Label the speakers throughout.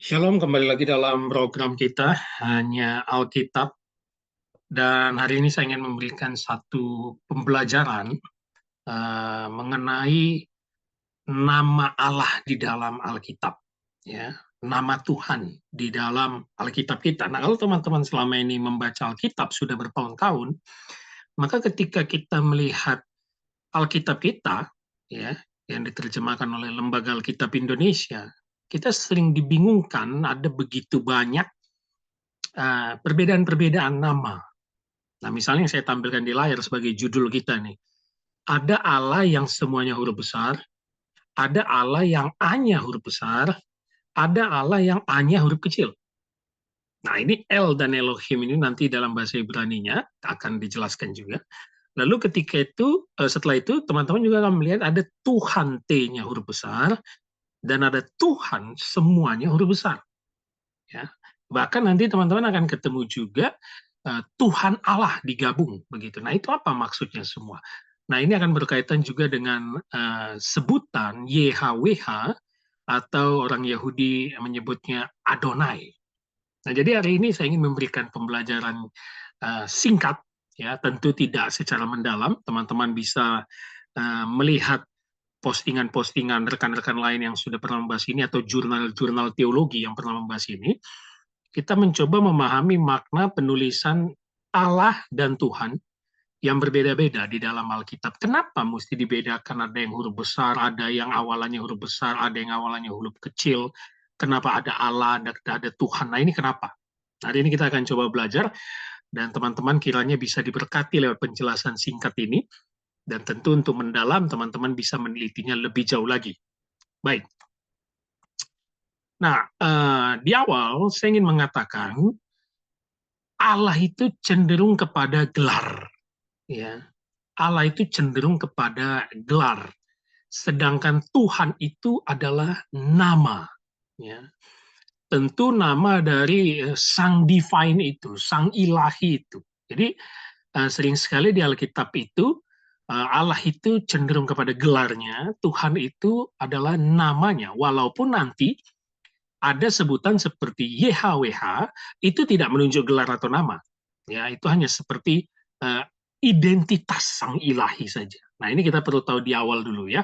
Speaker 1: Shalom, kembali lagi dalam program kita, hanya Alkitab. Dan hari ini saya ingin memberikan satu pembelajaran mengenai nama Allah di dalam Alkitab. Ya, nama Tuhan di dalam Alkitab kita. Nah, kalau teman-teman selama ini membaca Alkitab sudah bertahun-tahun, maka ketika kita melihat Alkitab kita, ya, yang diterjemahkan oleh Lembaga Alkitab Indonesia, kita sering dibingungkan ada begitu banyak perbedaan-perbedaan nama. Nah, misalnya yang saya tampilkan di layar sebagai judul kita nih. Ada Allah yang semuanya huruf besar, ada Allah yang A-nya huruf besar, ada Allah yang A-nya huruf kecil. Nah, ini El dan Elohim ini nanti dalam bahasa Ibrani-nya akan dijelaskan juga. Lalu ketika itu, setelah itu teman-teman juga akan melihat ada Tuhan T-nya huruf besar, dan ada Tuhan semuanya huruf besar. Ya. Bahkan nanti teman-teman akan ketemu juga Tuhan Allah digabung begitu. Nah, itu apa maksudnya semua? Nah, ini akan berkaitan juga dengan sebutan YHWH atau orang Yahudi menyebutnya Adonai. Nah, jadi hari ini saya ingin memberikan pembelajaran singkat, ya, tentu tidak secara mendalam. Teman-teman bisa melihat postingan-postingan rekan-rekan lain yang sudah pernah membahas ini atau jurnal-jurnal teologi yang pernah membahas ini. Kita mencoba memahami makna penulisan Allah dan Tuhan yang berbeda-beda di dalam Alkitab. Kenapa mesti dibedakan? Ada yang huruf besar, ada yang awalannya huruf besar, ada yang awalannya huruf kecil. Kenapa ada Allah, ada Tuhan? Nah, ini kenapa? Hari ini kita akan coba belajar, dan teman-teman kiranya bisa diberkati lewat penjelasan singkat ini, dan tentu untuk mendalam, teman-teman bisa menelitinya lebih jauh lagi. Baik. Nah, di awal saya ingin mengatakan Allah itu cenderung kepada gelar, ya. Allah itu cenderung kepada gelar, sedangkan Tuhan itu adalah nama, ya. Tentu nama dari Sang Divine itu, Sang Ilahi itu. Jadi sering sekali di Alkitab itu Allah itu cenderung kepada gelarnya, Tuhan itu adalah namanya, walaupun nanti ada sebutan seperti YHWH itu tidak menunjuk gelar atau nama. Ya, itu hanya seperti uh, identitas sang ilahi saja. Nah, ini kita perlu tahu di awal dulu ya.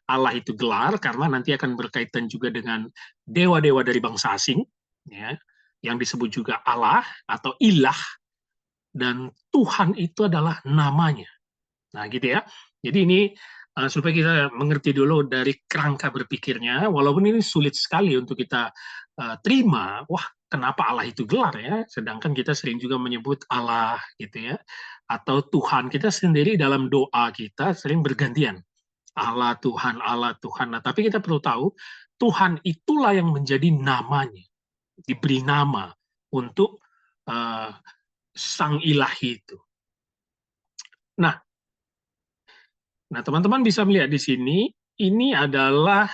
Speaker 1: Allah itu gelar karena nanti akan berkaitan juga dengan dewa-dewa dari bangsa asing, ya, yang disebut juga Allah atau ilah, dan Tuhan itu adalah namanya. Nah, gitu ya. Jadi ini supaya kita mengerti dulu dari kerangka berpikirnya, walaupun ini sulit sekali untuk kita terima, wah, kenapa Allah itu gelar ya, sedangkan kita sering juga menyebut Allah gitu ya, atau Tuhan. Kita sendiri dalam doa kita sering bergantian, Allah Tuhan, Allah Tuhan. Nah, tapi kita perlu tahu, Tuhan itulah yang menjadi namanya, diberi nama untuk uh, Sang Ilahi itu. Nah, teman-teman bisa melihat di sini, ini adalah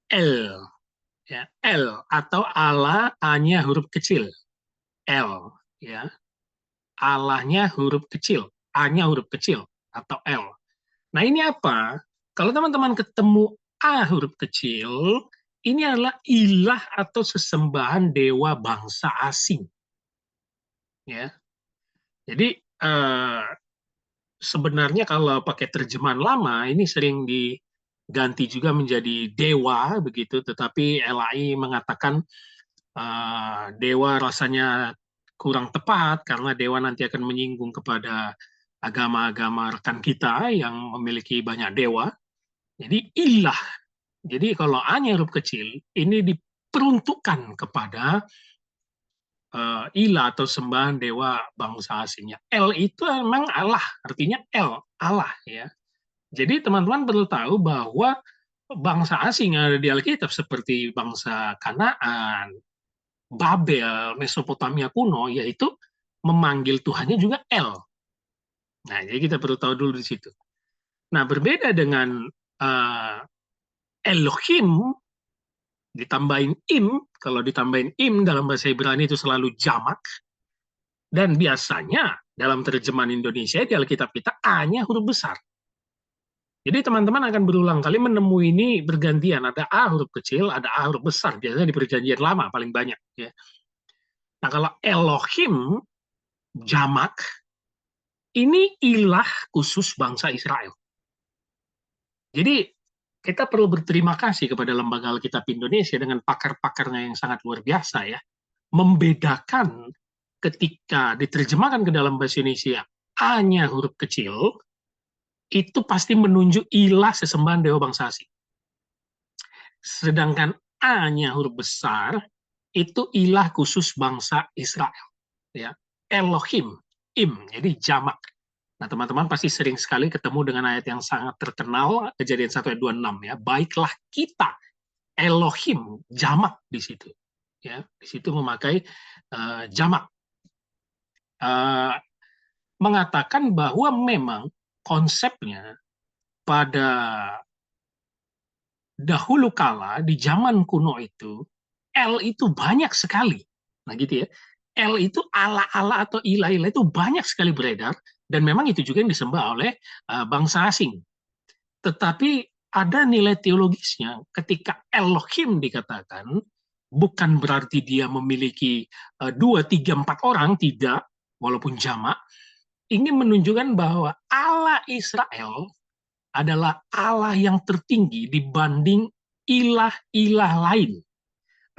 Speaker 1: L, ya, L atau Allah, A-nya huruf kecil, L, ya, Allahnya huruf kecil, A-nya huruf kecil atau L. Nah, ini apa? Kalau teman-teman ketemu A huruf kecil, ini adalah ilah atau sesembahan dewa bangsa asing, ya. Jadi sebenarnya kalau pakai terjemahan lama ini sering diganti juga menjadi dewa begitu, tetapi LAI mengatakan dewa rasanya kurang tepat karena dewa nanti akan menyinggung kepada agama-agama rekan kita yang memiliki banyak dewa. Jadi ilah. Jadi kalau A-nya huruf kecil ini diperuntukkan kepada ilah atau sembahan dewa bangsa asingnya. L itu memang Allah, artinya L, Allah ya. Jadi teman-teman perlu tahu bahwa bangsa asing yang ada di Alkitab seperti bangsa Kanaan, Babel, Mesopotamia kuno, yaitu memanggil Tuhannya juga El. Nah, jadi kita perlu tahu dulu di situ. Nah, berbeda dengan uh, Elohim, ditambahin im, kalau ditambahin im dalam bahasa Ibrani itu selalu jamak, dan biasanya dalam terjemahan Indonesia di Alkitab kita A-nya huruf besar. Jadi teman-teman akan berulang kali menemui ini bergantian. Ada A huruf kecil, ada A huruf besar. Biasanya di perjanjian lama paling banyak. Ya. Nah kalau Elohim, jamak, ini ilah khusus bangsa Israel. Jadi kita perlu berterima kasih kepada Lembaga Alkitab Indonesia dengan pakar-pakarnya yang sangat luar biasa ya. Membedakan ketika diterjemahkan ke dalam bahasa Indonesia A-nya huruf kecil, itu pasti menunjuk ilah sesembahan dewa bangsa asing. Sedangkan A-nya huruf besar, itu ilah khusus bangsa Israel. Ya. Elohim, jadi jamak. Nah, teman-teman pasti sering sekali ketemu dengan ayat yang sangat terkenal, Kejadian 1 ayat 26 ya. Baiklah kita, Elohim, jamak di situ. Ya, di situ memakai jamak. Mengatakan bahwa memang konsepnya pada dahulu kala di zaman kuno itu L itu banyak sekali. Nah gitu ya. L itu ala-ala atau ilah-ilah itu banyak sekali beredar dan memang itu juga yang disembah oleh bangsa asing. Tetapi ada nilai teologisnya ketika Elohim dikatakan bukan berarti dia memiliki 2, 3, 4 orang, tidak, walaupun jamak, ingin menunjukkan bahwa Allah Israel adalah Allah yang tertinggi dibanding ilah-ilah lain.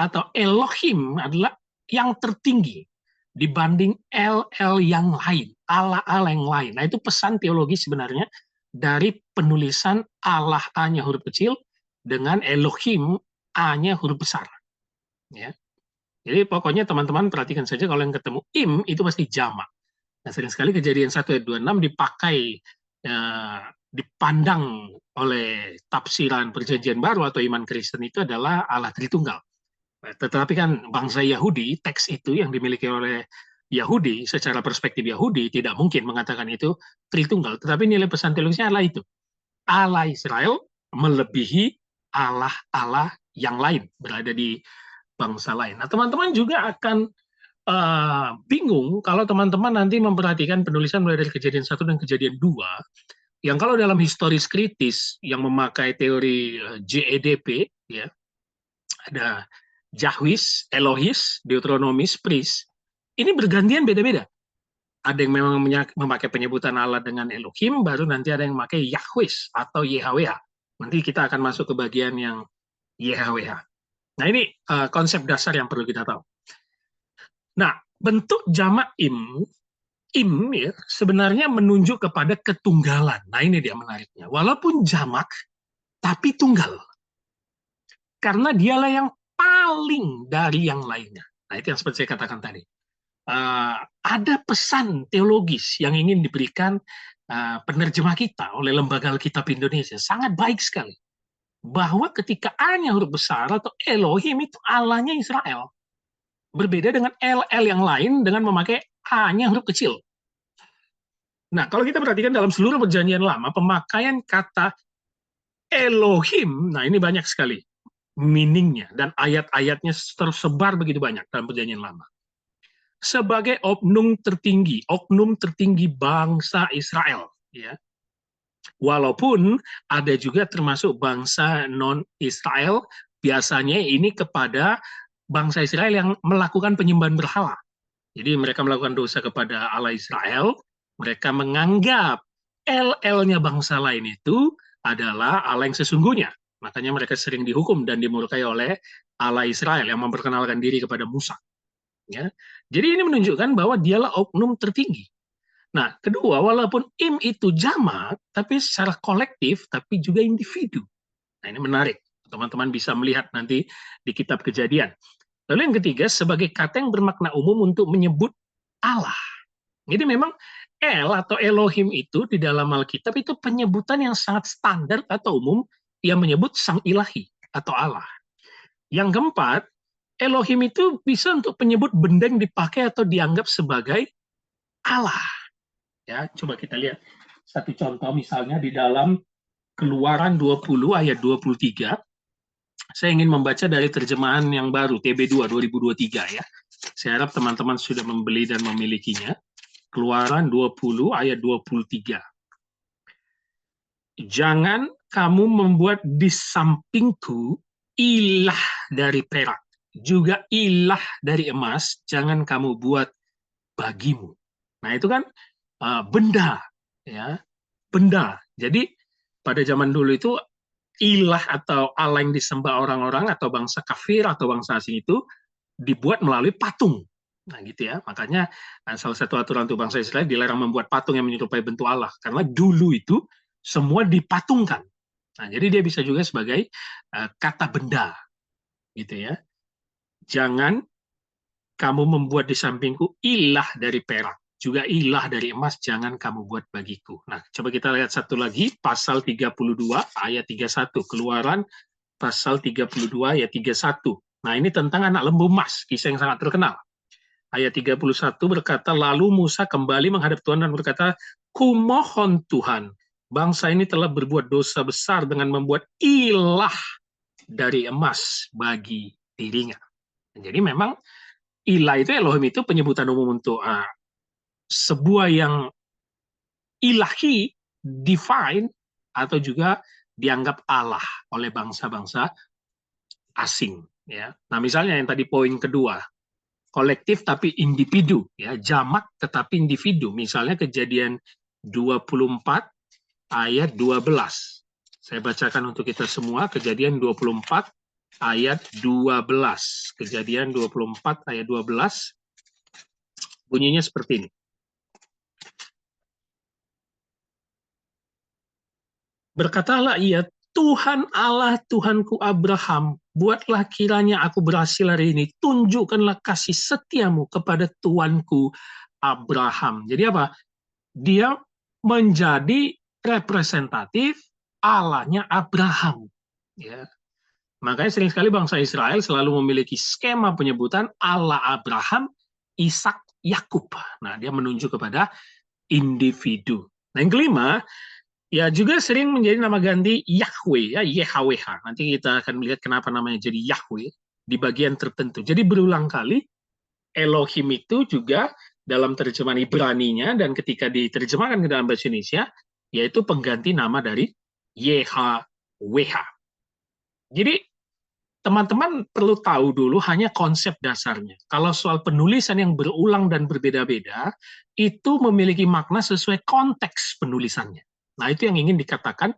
Speaker 1: Atau Elohim adalah yang tertinggi dibanding el-el yang lain, Allah-Allah yang lain. Nah itu pesan teologi sebenarnya dari penulisan Allah A-nya huruf kecil dengan Elohim A-nya huruf besar. Ya. Jadi pokoknya teman-teman perhatikan saja kalau yang ketemu im itu pasti jamak. Nah, sering sekali Kejadian 1 ayat 26 dipakai dipandang oleh tafsiran perjanjian baru atau iman Kristen itu adalah Allah Tritunggal. Tetapi kan bangsa Yahudi, teks itu yang dimiliki oleh Yahudi, secara perspektif Yahudi, tidak mungkin mengatakan itu Tritunggal. Tetapi nilai pesan teologisnya adalah itu. Allah Israel melebihi Allah-Allah yang lain, berada di bangsa lain. Nah, teman-teman juga akan bingung kalau teman-teman nanti memperhatikan penulisan mulai dari Kejadian 1 dan Kejadian 2, yang kalau dalam historis kritis yang memakai teori JEDP, ya, ada Jahwis, Elohis, Deuteronomis, Pris, ini bergantian beda-beda. Ada yang memang memakai penyebutan Allah dengan Elohim, baru nanti ada yang memakai Yahwis atau YHWH. Nanti kita akan masuk ke bagian yang YHWH. Nah ini konsep dasar yang perlu kita tahu. Nah bentuk jamak im ya, sebenarnya menunjuk kepada ketunggalan. Nah ini dia menariknya. Walaupun jamak, tapi tunggal. Karena dialah yang paling dari yang lainnya. Nah itu yang seperti saya katakan tadi. Ada pesan teologis yang ingin diberikan penerjemah kita oleh Lembaga Alkitab Indonesia. Sangat baik sekali. Bahwa ketika A-nya huruf besar atau Elohim itu Allahnya Israel. Berbeda dengan L yang lain dengan memakai A-nya huruf kecil. Nah, kalau kita perhatikan dalam seluruh perjanjian lama, pemakaian kata Elohim, nah ini banyak sekali meaningnya, dan ayat-ayatnya tersebar begitu banyak dalam perjanjian lama. Sebagai oknum tertinggi bangsa Israel. Ya. Walaupun ada juga termasuk bangsa non-Israel, biasanya ini kepada bangsa Israel yang melakukan penyembahan berhala. Jadi mereka melakukan dosa kepada Allah Israel, mereka menganggap el-elnya bangsa lain itu adalah Allah yang sesungguhnya. Makanya mereka sering dihukum dan dimurkai oleh Allah Israel yang memperkenalkan diri kepada Musa. Ya. Jadi ini menunjukkan bahwa dialah oknum tertinggi. Nah, kedua, walaupun im itu jamak, tapi secara kolektif, tapi juga individu. Nah, ini menarik. Teman-teman bisa melihat nanti di kitab Kejadian. Lalu yang ketiga, sebagai kata yang bermakna umum untuk menyebut Allah. Jadi memang El atau Elohim itu di dalam Alkitab itu penyebutan yang sangat standar atau umum yang menyebut Sang Ilahi atau Allah. Yang keempat, Elohim itu bisa untuk penyebut benda yang dipakai atau dianggap sebagai Allah. Ya, coba kita lihat satu contoh misalnya di dalam Keluaran 20 ayat 23. Saya ingin membaca dari terjemahan yang baru TB2 2023 ya. Saya harap teman-teman sudah membeli dan memilikinya. Keluaran 20 ayat 23. Jangan kamu membuat di sampingku ilah dari perak, juga ilah dari emas, jangan kamu buat bagimu. Nah, itu kan benda, ya, benda. Jadi pada zaman dulu itu ilah atau Allah yang disembah orang-orang atau bangsa kafir atau bangsa asing itu dibuat melalui patung. Nah, gitu ya. Makanya salah satu aturan untuk bangsa Israel dilarang membuat patung yang menyerupai bentuk Allah karena dulu itu semua dipatungkan. Nah, jadi dia bisa juga sebagai kata benda, gitu ya. Jangan kamu membuat di sampingku ilah dari perak, juga ilah dari emas jangan kamu buat bagiku. Nah, coba kita lihat satu lagi, pasal 32 ayat 31, Keluaran pasal 32 ayat 31. Nah, ini tentang anak lembu emas, kisah yang sangat terkenal. Ayat 31 berkata, lalu Musa kembali menghadap Tuhan dan berkata, kumohon Tuhan, bangsa ini telah berbuat dosa besar dengan membuat ilah dari emas bagi dirinya. Jadi memang ilah itu, Elohim itu penyebutan umum untuk sebuah yang ilahi, divine, atau juga dianggap Allah oleh bangsa-bangsa asing. Ya. Nah, misalnya yang tadi poin kedua, kolektif tapi individu, ya, jamak tetapi individu. Misalnya Kejadian 24 ayat 12. Saya bacakan untuk kita semua, Kejadian 24 ayat 12. Kejadian 24 ayat 12 bunyinya seperti ini. Berkatalah ia, Tuhan Allah Tuhanku Abraham, buatlah kiranya aku berhasil hari ini, tunjukkanlah kasih setiamu kepada Tuanku Abraham. Jadi apa? Dia menjadi representatif Allahnya Abraham. Ya. Makanya sering sekali bangsa Israel selalu memiliki skema penyebutan Allah Abraham, Ishak, Yakub. Nah, dia menunjuk kepada individu. Nah, yang kelima, ya juga sering menjadi nama ganti Yahweh, ya, YHWH. Nanti kita akan melihat kenapa namanya jadi Yahweh di bagian tertentu. Jadi berulang kali Elohim itu juga dalam terjemahan Ibraninya dan ketika diterjemahkan ke dalam bahasa Indonesia, yaitu pengganti nama dari YHWH. Jadi teman-teman perlu tahu dulu hanya konsep dasarnya. Kalau soal penulisan yang berulang dan berbeda-beda, itu memiliki makna sesuai konteks penulisannya. Nah, itu yang ingin dikatakan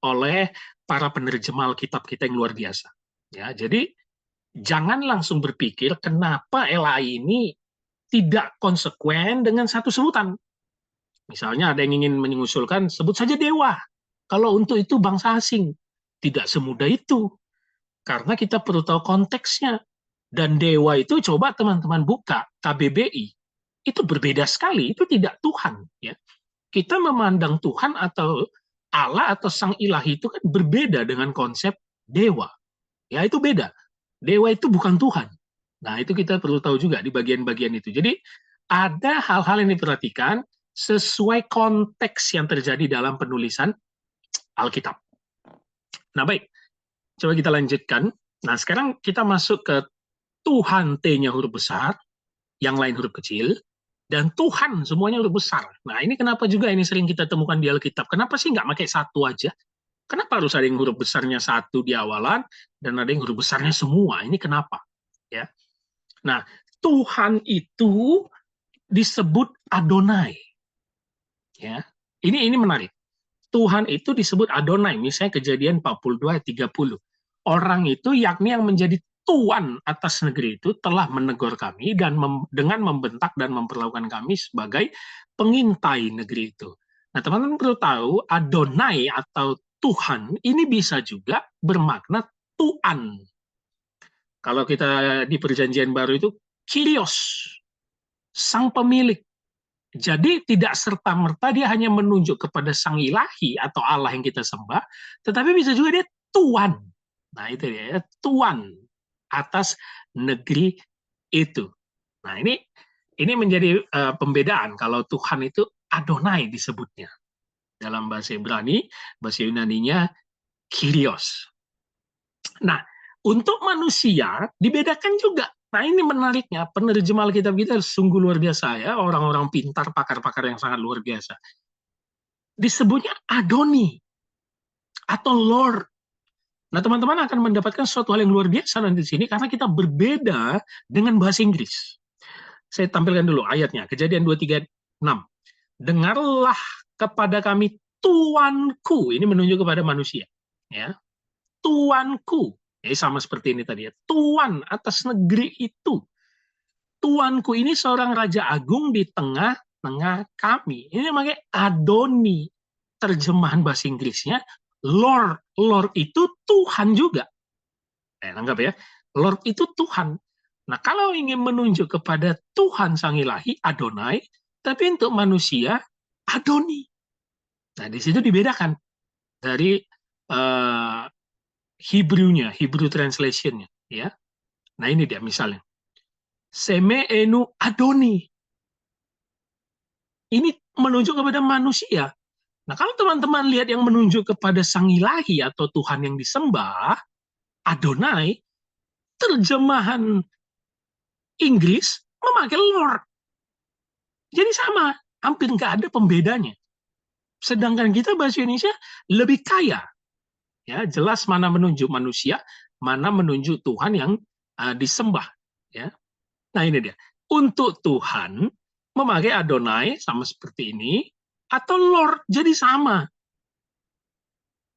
Speaker 1: oleh para penerjemah Alkitab kita yang luar biasa. Ya, jadi jangan langsung berpikir kenapa LAI ini tidak konsekuen dengan satu sebutan. Misalnya ada yang ingin mengusulkan sebut saja dewa. Kalau untuk itu bangsa asing. Tidak semudah itu. Karena kita perlu tahu konteksnya. Dan dewa itu coba teman-teman buka KBBI. Itu berbeda sekali. Itu tidak Tuhan. Ya. Kita memandang Tuhan atau Allah atau Sang Ilahi itu kan berbeda dengan konsep dewa. Ya itu beda. Dewa itu bukan Tuhan. Nah itu kita perlu tahu juga di bagian-bagian itu. Jadi ada hal-hal yang diperhatikan sesuai konteks yang terjadi dalam penulisan Alkitab. Nah baik, coba kita lanjutkan. Nah sekarang kita masuk ke Tuhan T-nya huruf besar, yang lain huruf kecil, dan Tuhan semuanya huruf besar. Nah ini kenapa juga ini sering kita temukan di Alkitab. Kenapa sih nggak pakai satu aja? Kenapa harus ada yang huruf besarnya satu di awalan dan ada yang huruf besarnya semua? Ini kenapa? Ya. Nah, Tuhan itu disebut Adonai. Ya. Ini menarik. Tuhan itu disebut Adonai, misalnya Kejadian 42 ayat 30. Orang itu yakni yang menjadi tuan atas negeri itu telah menegur kami dan dengan membentak dan memperlakukan kami sebagai pengintai negeri itu. Nah, teman-teman perlu tahu Adonai atau Tuhan ini bisa juga bermakna tuan. Kalau kita di Perjanjian Baru itu Kyrios, sang pemilik. Jadi tidak serta-merta dia hanya menunjuk kepada sang ilahi atau Allah yang kita sembah, tetapi bisa juga dia tuan. Nah itu dia, tuan atas negeri itu. Nah ini menjadi pembedaan kalau Tuhan itu Adonai disebutnya. Dalam bahasa Ibrani, bahasa Yunaninya Kyrios. Nah, untuk manusia dibedakan juga. Nah, ini menariknya, penerjemah Alkitab kita sungguh luar biasa ya, orang-orang pintar, pakar-pakar yang sangat luar biasa. Disebutnya Adoni. atau Lord. Nah, teman-teman akan mendapatkan suatu hal yang luar biasa nanti di sini karena kita berbeda dengan bahasa Inggris. Saya tampilkan dulu ayatnya, Kejadian 2:36. Dengarlah kepada kami Tuanku, ini menunjuk kepada manusia, ya. Tuanku, sama seperti ini tadi ya. Tuan atas negeri itu. Tuanku ini seorang raja agung di tengah-tengah kami. Ini namanya Adoni. Terjemahan bahasa Inggrisnya Lord. Lord itu Tuhan juga. Anggap ya. Lord itu Tuhan. Nah, kalau ingin menunjuk kepada Tuhan Sang Ilahi, Adonai, tapi untuk manusia, Adoni. Nah, di situ dibedakan dari Hebrew-nya, Hebrew translation-nya, ya. Nah, ini dia misalnya. Seme enu Adoni. Ini menunjuk kepada manusia. Nah, kalau teman-teman lihat yang menunjuk kepada Sang Ilahi atau Tuhan yang disembah, Adonai, terjemahan Inggris memakai Lord. Jadi sama, hampir nggak ada pembedanya. Sedangkan kita bahasa Indonesia lebih kaya. Ya, jelas mana menunjuk manusia, mana menunjuk Tuhan yang disembah. Ya. Nah, ini dia. Untuk Tuhan memakai Adonai sama seperti ini, atau Lord jadi sama.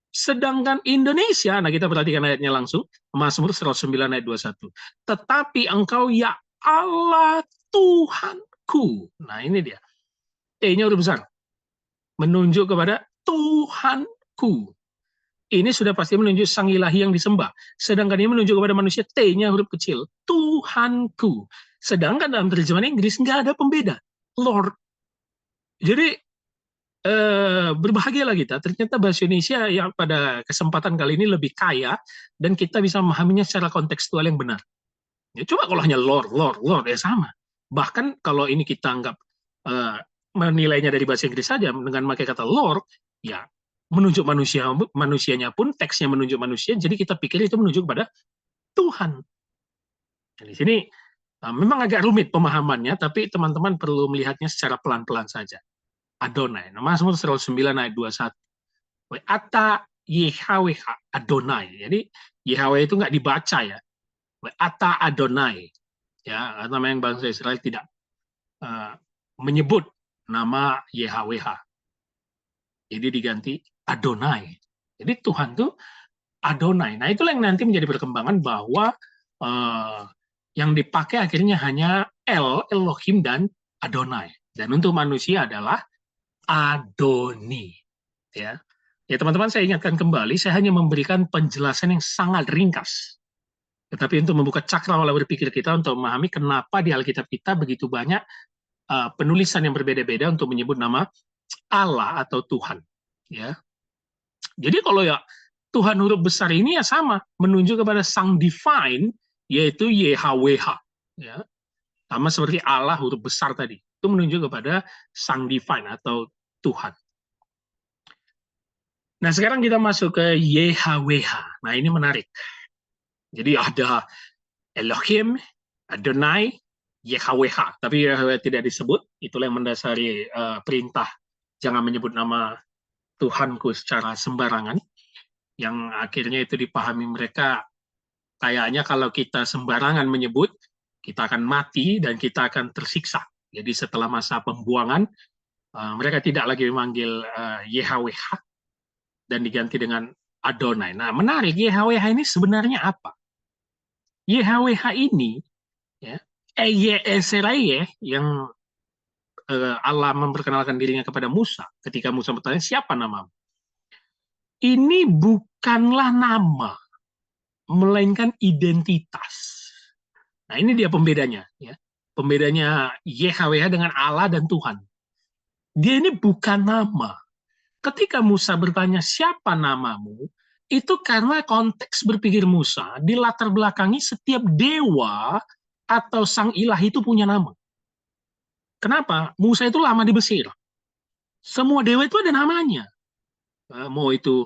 Speaker 1: Sedangkan Indonesia, nah kita perhatikan ayatnya langsung, Mazmur 109 ayat 21. Tetapi engkau ya Allah Tuhanku. Nah ini dia. T-nya huruf besar. Menunjuk kepada Tuhanku. Ini sudah pasti menunjuk Sang Ilahi yang disembah. Sedangkan ini menunjuk kepada manusia, T-nya huruf kecil. Tuhanku. Sedangkan dalam terjemahan Inggris nggak ada pembeda. Lord. Jadi berbahagialah kita. Ternyata bahasa Indonesia yang pada kesempatan kali ini lebih kaya dan kita bisa memahaminya secara kontekstual yang benar. Ya, coba kalau hanya Lord, Lord, Lord ya sama. Bahkan kalau ini kita anggap menilainya dari bahasa Inggris saja dengan memakai kata Lord, ya menunjuk manusianya pun teksnya menunjuk manusia, jadi kita pikir itu menunjuk pada Tuhan. Nah, di sini memang agak rumit pemahamannya, tapi teman-teman perlu melihatnya secara pelan-pelan saja. Adonai. Nah, Mazmur 109 ayat 21. Ata YHWH Adonai. Jadi YHWH itu nggak dibaca ya. Ata Adonai. Ya, nama yang bangsa Israel tidak menyebut nama YHWH. Jadi diganti Adonai. Jadi Tuhan itu Adonai. Nah, itulah yang nanti menjadi perkembangan bahwa yang dipakai akhirnya hanya Elohim dan Adonai. Dan untuk manusia adalah Adoni. Ya, teman-teman saya ingatkan kembali, saya hanya memberikan penjelasan yang sangat ringkas. Tetapi untuk membuka cakrawala berpikir kita untuk memahami kenapa di Alkitab kita begitu banyak penulisan yang berbeda-beda untuk menyebut nama Allah atau Tuhan. Ya, jadi kalau ya Tuhan huruf besar ini ya sama, menunjuk kepada Sang Divine, yaitu YHWH. Ya, sama seperti Allah huruf besar tadi. Itu menunjuk kepada Sang Divine atau Tuhan. Nah, sekarang kita masuk ke YHWH. Nah, ini menarik. Jadi ada Elohim, Adonai, YHWH. Tapi YHWH tidak disebut. Itulah yang mendasari perintah jangan menyebut nama Tuhanku secara sembarangan. Yang akhirnya itu dipahami mereka kayaknya kalau kita sembarangan menyebut, kita akan mati dan kita akan tersiksa. Jadi setelah masa pembuangan, mereka tidak lagi memanggil YHWH, dan diganti dengan Adonai. Nah, menarik, YHWH ini sebenarnya apa? YHWH ini, ya, Eseraye yang Allah memperkenalkan dirinya kepada Musa, ketika Musa bertanya, siapa namamu? Ini bukanlah nama, melainkan identitas. Nah, ini dia pembedanya. Ya. Pembedanya YHWH dengan Allah dan Tuhan. Dia ini bukan nama. Ketika Musa bertanya siapa namamu, itu karena konteks berpikir Musa di latar belakangi setiap dewa atau sang ilahi itu punya nama. Kenapa? Musa itu lama di Mesir. Semua dewa itu ada namanya. Mau itu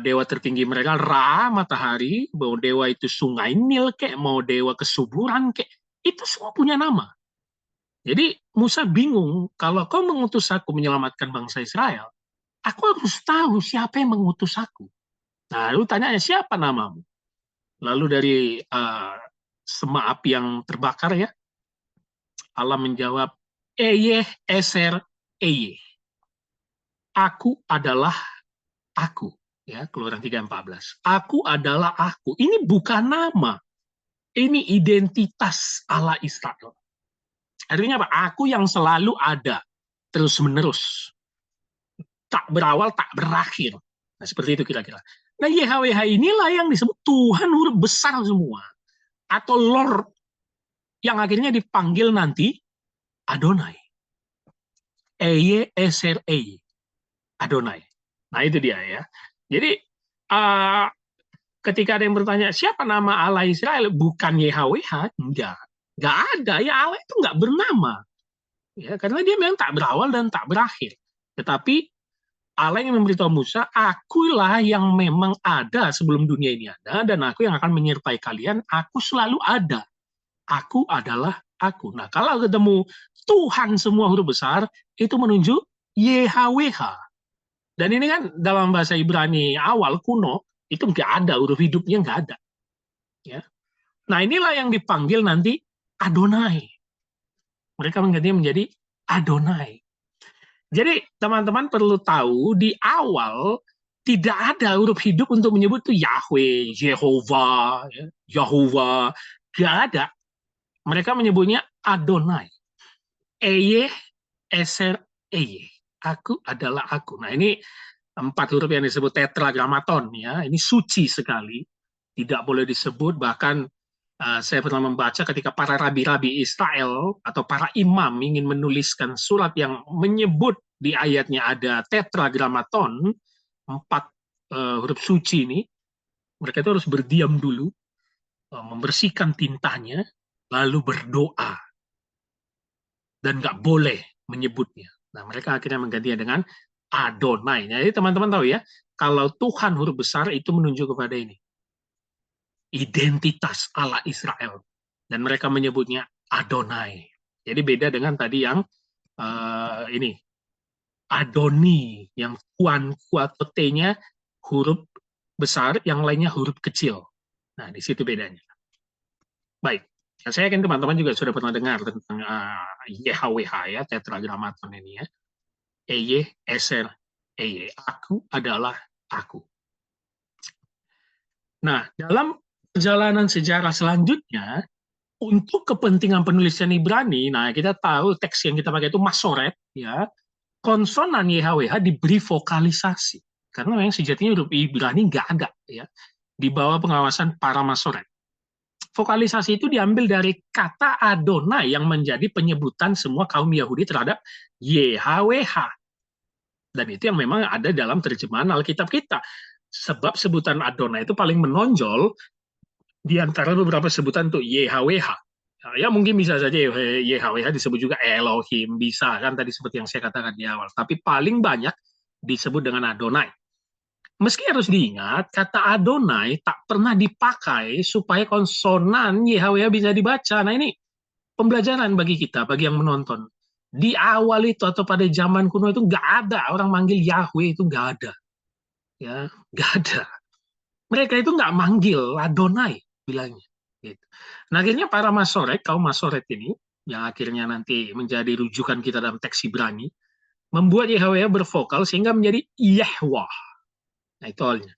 Speaker 1: dewa tertinggi mereka Ra, matahari, mau dewa itu sungai Nil, mau dewa kesuburan, itu semua punya nama. Jadi Musa bingung, kalau kau mengutus aku menyelamatkan bangsa Israel, aku harus tahu siapa yang mengutus aku. Nah, lalu tanya siapa namamu? Lalu dari sema api yang terbakar ya, Allah menjawab, Eye Eser Eye. Aku adalah aku. Ya, Keluaran 3:14. Aku adalah aku. Ini bukan nama. Ini identitas Allah Israel. Artinya apa? Aku yang selalu ada. Terus menerus. Tak berawal, tak berakhir. Nah, seperti itu kira-kira. Nah, YHWH inilah yang disebut Tuhan huruf besar semua. Atau Lord yang akhirnya dipanggil nanti Adonai. Eye Eser Eye. Adonai. Nah, itu dia ya. Jadi, uh, ketika ada yang bertanya, siapa nama Allah Israel? Bukan YHWH. Enggak ada. Ya Allah itu enggak bernama. Ya, karena dia memang tak berawal dan tak berakhir. Tetapi Allah yang memberitahu Musa, akulah yang memang ada sebelum dunia ini ada, dan aku yang akan menyertai kalian, aku selalu ada. Aku adalah aku. Nah, kalau ketemu Tuhan semua huruf besar, itu menunjuk YHWH. Dan ini kan dalam bahasa Ibrani awal kuno, itu nggak ada, huruf hidupnya nggak ada. Ya. Nah, inilah yang dipanggil nanti Adonai. Mereka menggantinya menjadi Adonai. Jadi teman-teman perlu tahu di awal tidak ada huruf hidup untuk menyebut itu Yahweh, Jehovah, ya, Yahuwah, gak ada. Mereka menyebutnya Adonai. Eye, Eser, Eye. Aku adalah aku. Nah, ini 4 huruf yang disebut tetragrammaton ya. Ini suci sekali. Tidak boleh disebut, bahkan saya pernah membaca ketika para rabi-rabi Israel atau para imam ingin menuliskan surat yang menyebut di ayatnya ada tetragrammaton, 4 huruf suci ini, mereka itu harus berdiam dulu, membersihkan tintanya, lalu berdoa, dan nggak boleh menyebutnya. Nah, mereka akhirnya menggantinya dengan Adonai. Jadi teman-teman tahu ya, kalau Tuhan huruf besar itu menunjuk kepada ini, identitas Allah Israel. Dan mereka menyebutnya Adonai. Jadi beda dengan tadi yang ini, Adoni, yang kuan kuat T-nya huruf besar, yang lainnya huruf kecil. Nah, di situ bedanya. Baik, saya yakin teman-teman juga sudah pernah dengar tentang YHWH ya, tetragrammaton ini ya. Eye, Eser, Eye. Aku adalah aku. Nah, dalam perjalanan sejarah selanjutnya, untuk kepentingan penulisan Ibrani, nah kita tahu teks yang kita pakai itu Masoret, ya, konsonan YHWH diberi vokalisasi. Karena memang sejatinya huruf Ibrani nggak ada, ya, di bawah pengawasan para Masoret. Vokalisasi itu diambil dari kata Adonai yang menjadi penyebutan semua kaum Yahudi terhadap YHWH. Dan itu yang memang ada dalam terjemahan Alkitab kita. Sebab sebutan Adonai itu paling menonjol di antara beberapa sebutan untuk YHWH. Ya mungkin bisa saja YHWH disebut juga Elohim, bisa kan tadi seperti yang saya katakan di awal. Tapi paling banyak disebut dengan Adonai. Meski harus diingat, kata Adonai tak pernah dipakai supaya konsonan YHWH bisa dibaca. Nah ini pembelajaran bagi kita, bagi yang menonton. Di awal itu atau pada zaman kuno itu nggak ada orang manggil Yahweh, itu nggak ada. Ya, nggak ada. Mereka itu nggak manggil Adonai, bilangnya. Gitu. Nah, akhirnya para Masoret, kaum Masoret ini, yang akhirnya nanti menjadi rujukan kita dalam teks Ibrani, membuat YHWH bervokal sehingga menjadi Yahwah. Nah, itu halnya.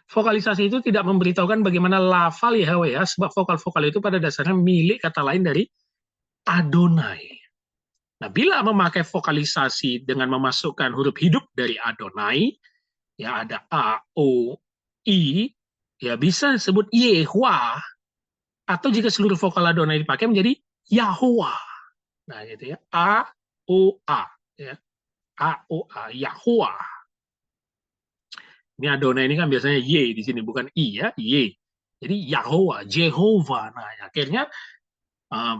Speaker 1: Vokalisasi itu tidak memberitahukan bagaimana lafal YHWH, sebab vokal-vokal itu pada dasarnya milik kata lain dari Adonai. Nah, bila memakai vokalisasi dengan memasukkan huruf hidup dari Adonai, ya ada A, O, I, ya bisa disebut Yehwa, atau jika seluruh vokal Adonai dipakai menjadi Yahuwah. Nah, gitu ya. A, O, A. Ya. A, O, A. Yahuwah. Ini Adonai ini kan biasanya Y di sini, bukan I ya, Y. Jadi Yahuwah, Jehovah. Nah, akhirnya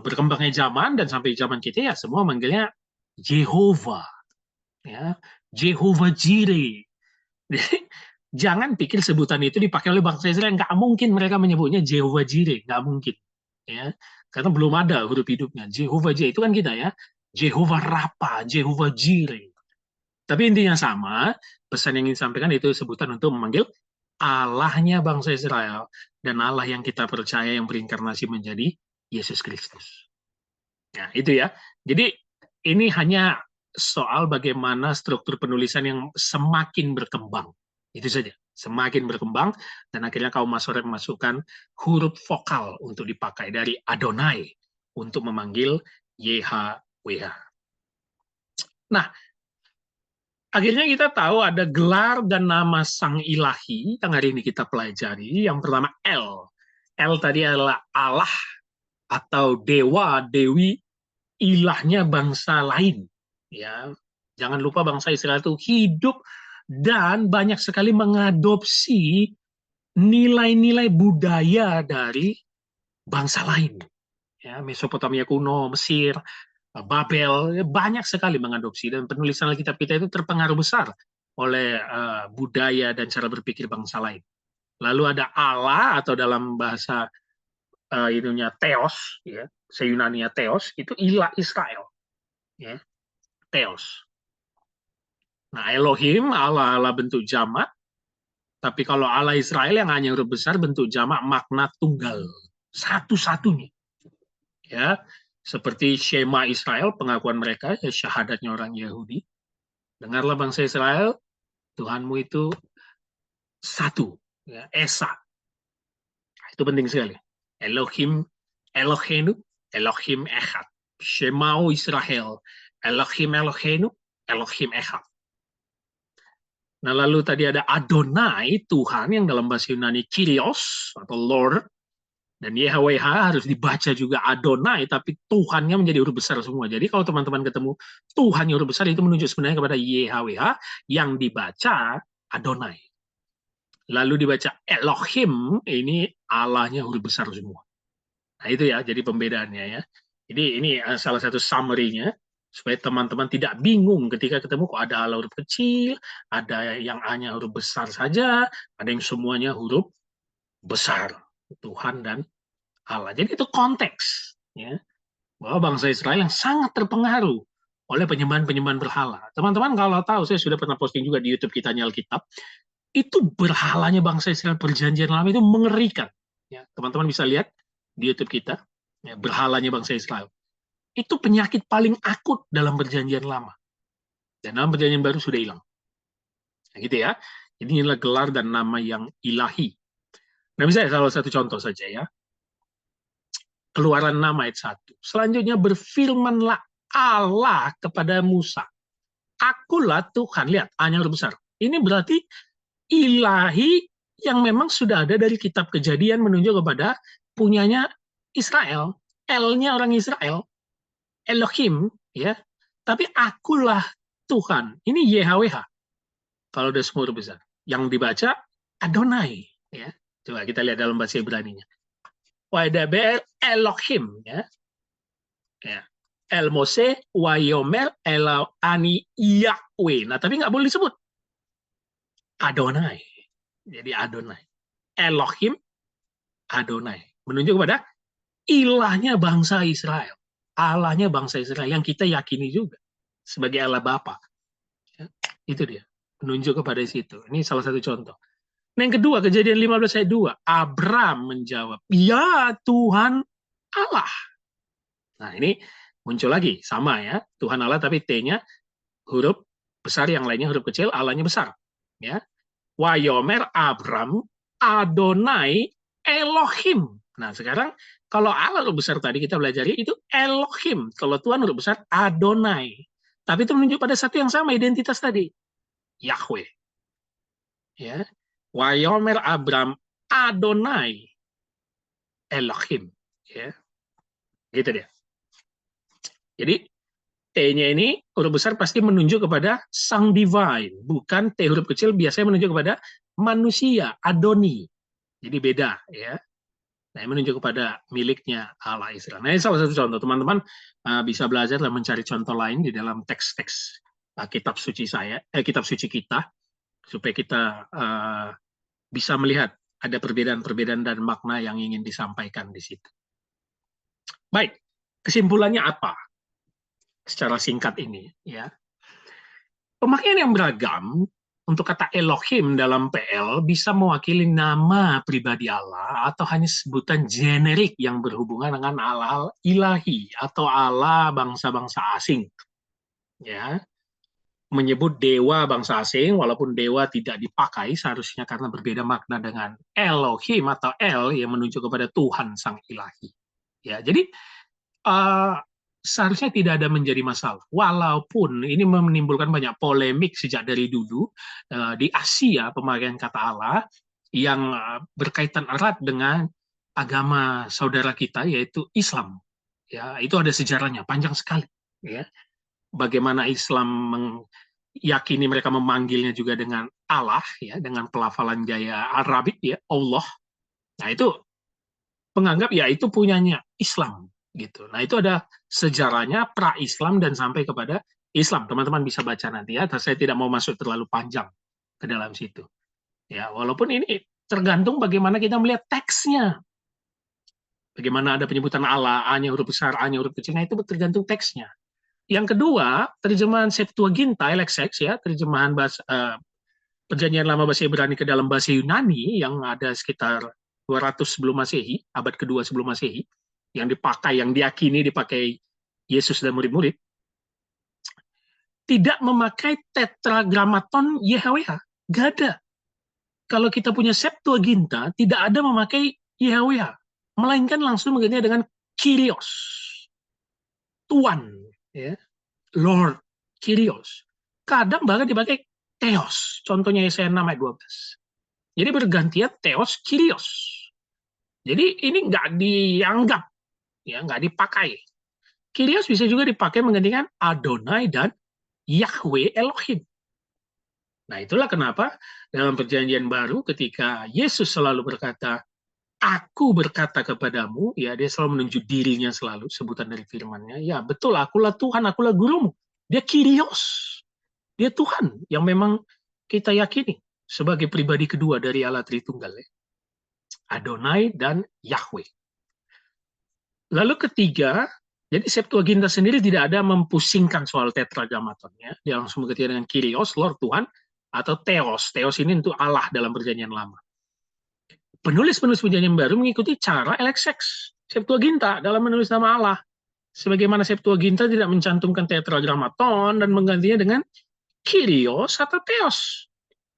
Speaker 1: berkembangnya zaman dan sampai zaman kita ya semua manggilnya Jehovah. Ya. Jehovah Jireh. Jangan pikir sebutan itu dipakai oleh bangsa Israel. Nggak mungkin mereka menyebutnya Jehovah Jireh. Nggak mungkin. Ya. Karena belum ada huruf hidupnya. Jehovah Jireh itu kan kita ya. Jehovah Rapa, Jehovah Jireh. Tapi intinya sama. Pesan yang ingin disampaikan itu sebutan untuk memanggil Allahnya bangsa Israel dan Allah yang kita percaya yang berinkarnasi menjadi Yesus Kristus. Ya, itu ya. Jadi ini hanya soal bagaimana struktur penulisan yang semakin berkembang. Itu saja. Semakin berkembang dan akhirnya kaum Masorek memasukkan huruf vokal untuk dipakai dari Adonai untuk memanggil YHWH. Nah, akhirnya kita tahu ada gelar dan nama Sang Ilahi yang hari ini kita pelajari. Yang pertama El. El tadi adalah Allah atau dewa, dewi, ilahnya bangsa lain. Ya, jangan lupa bangsa Israel itu hidup dan banyak sekali mengadopsi nilai-nilai budaya dari bangsa lain. Ya, Mesopotamia kuno, Mesir, Babel, banyak sekali mengadopsi dan penulisan Alkitab kita itu terpengaruh besar oleh budaya dan cara berpikir bangsa lain. Lalu ada Allah atau dalam bahasa itunya Theos, ya, Seyunania Theos itu ilah Israel, ya, Theos. Nah, Elohim Allah bentuk jamak, tapi kalau Allah Israel yang hanya huruf besar bentuk jamak makna tunggal, satu-satunya. Ya, seperti Shema Israel, pengakuan mereka, ya syahadatnya orang Yahudi. Dengarlah bangsa Israel, Tuhanmu itu satu, ya, Esa. Itu penting sekali. Elohim, Elohenu, Elohim Echad. Shemau Israel, Elohim Elohenu, Elohim Echad. Nah, lalu tadi ada Adonai, Tuhan, yang dalam bahasa Yunani Kyrios atau Lord, dan YHWH harus dibaca juga Adonai, tapi Tuhannya menjadi huruf besar semua. Jadi kalau teman-teman ketemu Tuhan yang huruf besar, itu menunjuk sebenarnya kepada YHWH yang dibaca Adonai. Lalu dibaca Elohim, ini Allahnya huruf besar semua. Nah itu ya, jadi pembedaannya ya. Jadi ini salah satu summary-nya, supaya teman-teman tidak bingung ketika ketemu kok ada Allah huruf kecil, ada yang hanya huruf besar saja, ada yang semuanya huruf besar. Tuhan dan Allah. Jadi itu konteks, ya, bahwa bangsa Israel yang sangat terpengaruh oleh penyembahan-penyembahan berhala. Teman-teman kalau tahu, saya sudah pernah posting juga di YouTube kita Alkitab, itu berhalanya bangsa Israel perjanjian lama itu mengerikan. Ya, teman-teman bisa lihat di YouTube kita, ya, berhalanya bangsa Israel. Itu penyakit paling akut dalam perjanjian lama. Dan dalam perjanjian baru sudah hilang. Nah, gitu ya. Jadi inilah gelar dan nama yang ilahi. Nah, misalnya salah satu contoh saja ya. Keluaran 6 ayat 1. Selanjutnya berfirmanlah Allah kepada Musa. Akulah Tuhan. Lihat, A-nya huruf besar. Ini berarti ilahi yang memang sudah ada dari kitab Kejadian menunjuk kepada punyanya Israel. L-nya orang Israel. Elohim, ya. Tapi akulah Tuhan. Ini YHWH. Kalau udah semua huruf besar. Yang dibaca Adonai, ya. Coba kita lihat dalam bahasa Ibrani-nya. Wadaber Elohim, ya. Ya. El Mose Wayomer Elo Ani Yahweh. Nah, tapi nggak boleh disebut Adonai. Jadi Adonai. Elohim Adonai. Menunjuk kepada ilahnya bangsa Israel. Allahnya bangsa Israel yang kita yakini juga sebagai Allah Bapa. Ya, itu dia. Menunjuk kepada situ. Ini salah satu contoh. Nah, yang kedua, Kejadian 15 ayat 2. Abram menjawab, "Ya Tuhan Allah." Nah, ini muncul lagi. Sama ya. Tuhan Allah tapi T-nya huruf besar, yang lainnya huruf kecil, Allah-nya besar. Ya. Wayomer Abram Adonai Elohim. Nah, sekarang kalau Allah huruf besar tadi kita belajar itu Elohim. Kalau Tuhan huruf besar Adonai. Tapi itu menunjuk pada satu yang sama identitas tadi. Yahweh. Ya. Wayomer Abram Adonai Elohim. Ya. Gitu dia. Jadi T-nya ini huruf besar pasti menunjuk kepada sang divine, bukan T huruf kecil biasanya menunjuk kepada manusia, Adoni. Jadi beda ya. Nah, ini menunjuk kepada miliknya Allah Israel. Nah, ini salah satu contoh. Teman-teman bisa belajar dan mencari contoh lain di dalam teks-teks kitab suci kitab suci kita, supaya kita bisa melihat ada perbedaan-perbedaan dan makna yang ingin disampaikan di situ. Baik, kesimpulannya apa? Secara singkat ini, ya. Pemakaian yang beragam untuk kata Elohim dalam PL bisa mewakili nama pribadi Allah atau hanya sebutan generik yang berhubungan dengan Allah ilahi atau Allah bangsa-bangsa asing. Ya, menyebut dewa bangsa asing, walaupun dewa tidak dipakai seharusnya karena berbeda makna dengan Elohim atau El yang menunjuk kepada Tuhan sang ilahi. Ya, jadi uh, seharusnya tidak ada menjadi masalah. Walaupun ini menimbulkan banyak polemik sejak dari dulu di Asia pemakaian kata Allah yang berkaitan erat dengan agama saudara kita yaitu Islam. Ya, itu ada sejarahnya panjang sekali. Ya, bagaimana Islam meyakini mereka memanggilnya juga dengan Allah, ya, dengan pelafalan gaya Arabik, ya, Allah. Nah, itu penganggap ya itu punyanya Islam gitu. Nah, itu ada sejarahnya pra-Islam dan sampai kepada Islam. Teman-teman bisa baca nanti ya. Saya tidak mau masuk terlalu panjang ke dalam situ. Ya, walaupun ini tergantung bagaimana kita melihat teksnya. Bagaimana ada penyebutan Allah, A-nya huruf besar, A-nya huruf kecil. Nah, itu tergantung teksnya. Yang kedua, terjemahan Septuaginta, LXX ya, terjemahan bahasa Perjanjian Lama bahasa Ibrani ke dalam bahasa Yunani yang ada sekitar 200 sebelum Masehi, abad kedua sebelum Masehi, yang dipakai, yang diyakini dipakai Yesus dan murid-murid, tidak memakai tetragrammaton YHWH. Gak ada. Kalau kita punya Septuaginta, tidak ada memakai YHWH. Melainkan langsung menggantinya dengan Kyrios. Tuan. Ya. Lord. Kyrios. Kadang bahkan dipakai Theos. Contohnya Yesaya 6 ayat 12. Jadi bergantian Theos, Kyrios. Jadi ini nggak dianggap, ya, nggak dipakai. Kyrios bisa juga dipakai menggantikan Adonai dan Yahweh Elohim. Nah, itulah kenapa dalam perjanjian baru ketika Yesus selalu berkata, aku berkata kepadamu, ya, dia selalu menunjuk dirinya selalu, sebutan dari firman-Nya, ya betul, akulah Tuhan, akulah gurumu. Dia Kyrios. Dia Tuhan yang memang kita yakini sebagai pribadi kedua dari Allah Tritunggal, ya. Adonai dan Yahweh. Lalu ketiga, jadi Septuaginta sendiri tidak ada mempusingkan soal tetragrammatonnya. Dia langsung bergantian dengan Kyrios, Lord Tuhan, atau Theos. Theos ini untuk Allah dalam perjanjian lama. Penulis-penulis perjanjian baru mengikuti cara LXX, Septuaginta, dalam menulis nama Allah. Sebagaimana Septuaginta tidak mencantumkan tetragrammaton dan menggantinya dengan Kyrios atau Theos.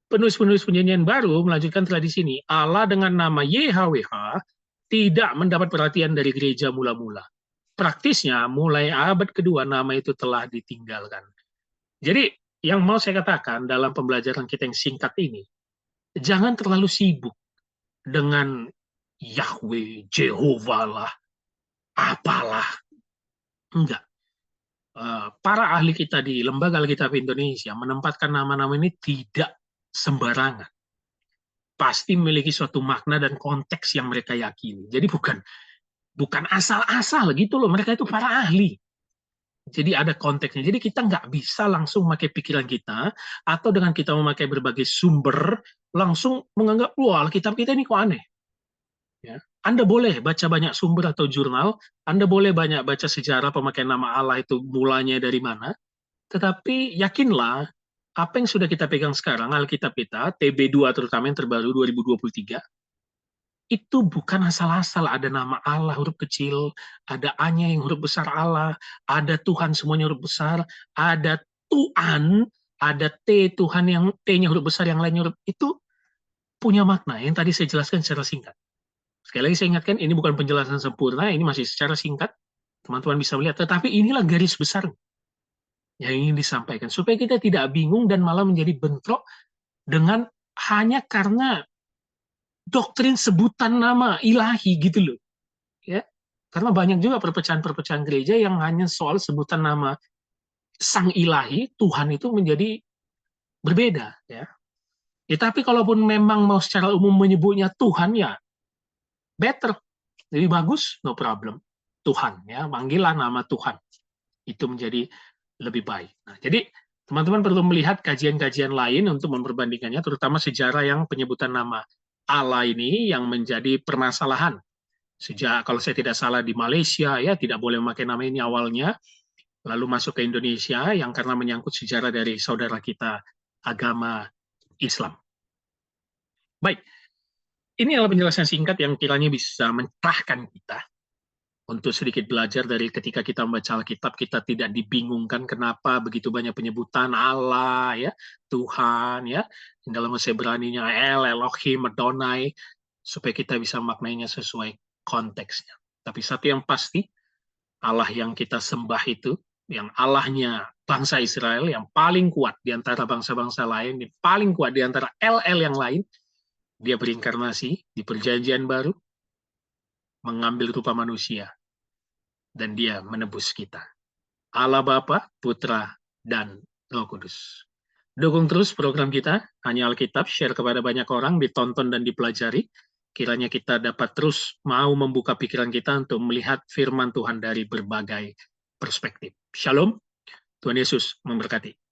Speaker 1: Penulis-penulis perjanjian baru melanjutkan tradisi ini. Allah dengan nama YHWH tidak mendapat perhatian dari gereja mula-mula. Praktisnya, mulai abad kedua nama itu telah ditinggalkan. Jadi, yang mau saya katakan dalam pembelajaran kita yang singkat ini, jangan terlalu sibuk dengan Yahweh, Jehovah lah, apalah. Enggak. Para ahli kita di Lembaga Alkitab Indonesia menempatkan nama-nama ini tidak sembarangan. Pasti memiliki suatu makna dan konteks yang mereka yakini. Jadi bukan asal-asal gitu loh. Mereka itu para ahli. Jadi ada konteksnya. Jadi kita nggak bisa langsung memakai pikiran kita atau dengan kita memakai berbagai sumber langsung menganggap wah Alkitab kita ini kok aneh. Ya. Anda boleh baca banyak sumber atau jurnal, Anda boleh banyak baca sejarah pemakaian nama Allah itu mulanya dari mana, tetapi yakinlah apa yang sudah kita pegang sekarang, Alkitab kita, TB2 terutama yang terbaru 2023, itu bukan asal-asal ada nama Allah huruf kecil, ada A-nya yang huruf besar Allah, ada Tuhan semuanya huruf besar, ada Tuhan, ada T Tuhan yang T-nya huruf besar, yang lainnya huruf, itu punya makna yang tadi saya jelaskan secara singkat. Sekali lagi saya ingatkan, ini bukan penjelasan sempurna, ini masih secara singkat, teman-teman bisa melihat, tetapi inilah garis besar yang ingin disampaikan, supaya kita tidak bingung dan malah menjadi bentrok dengan hanya karena doktrin sebutan nama ilahi gitu loh. Ya, karena banyak juga perpecahan-perpecahan gereja yang hanya soal sebutan nama sang ilahi, Tuhan itu menjadi berbeda. Ya, tapi kalaupun memang mau secara umum menyebutnya Tuhan, ya better, lebih bagus, no problem. Tuhan, ya, panggillah nama Tuhan. Itu menjadi lebih baik. Nah, jadi teman-teman perlu melihat kajian-kajian lain untuk memperbandingkannya, terutama sejarah yang penyebutan nama Allah ini yang menjadi permasalahan. Sejak, kalau saya tidak salah, di Malaysia, ya, tidak boleh memakai nama ini awalnya, lalu masuk ke Indonesia, yang karena menyangkut sejarah dari saudara kita agama Islam. Baik, ini adalah penjelasan singkat yang kiranya bisa mencerahkan kita untuk sedikit belajar dari ketika kita membaca Alkitab, kita tidak dibingungkan kenapa begitu banyak penyebutan Allah, ya, Tuhan, ya, dalam bahasa Ibrani-nya El, Elohim, Adonai, supaya kita bisa maknainya sesuai konteksnya. Tapi satu yang pasti, Allah yang kita sembah itu, yang Allahnya bangsa Israel, yang paling kuat di antara bangsa-bangsa lain, yang paling kuat di antara El-El yang lain, dia berinkarnasi di Perjanjian Baru, mengambil rupa manusia, dan dia menebus kita. Allah Bapa, Putra, dan Roh Kudus. Dukung terus program kita, Hanya Alkitab, share kepada banyak orang, ditonton dan dipelajari. Kiranya kita dapat terus mau membuka pikiran kita untuk melihat firman Tuhan dari berbagai perspektif. Shalom, Tuhan Yesus memberkati.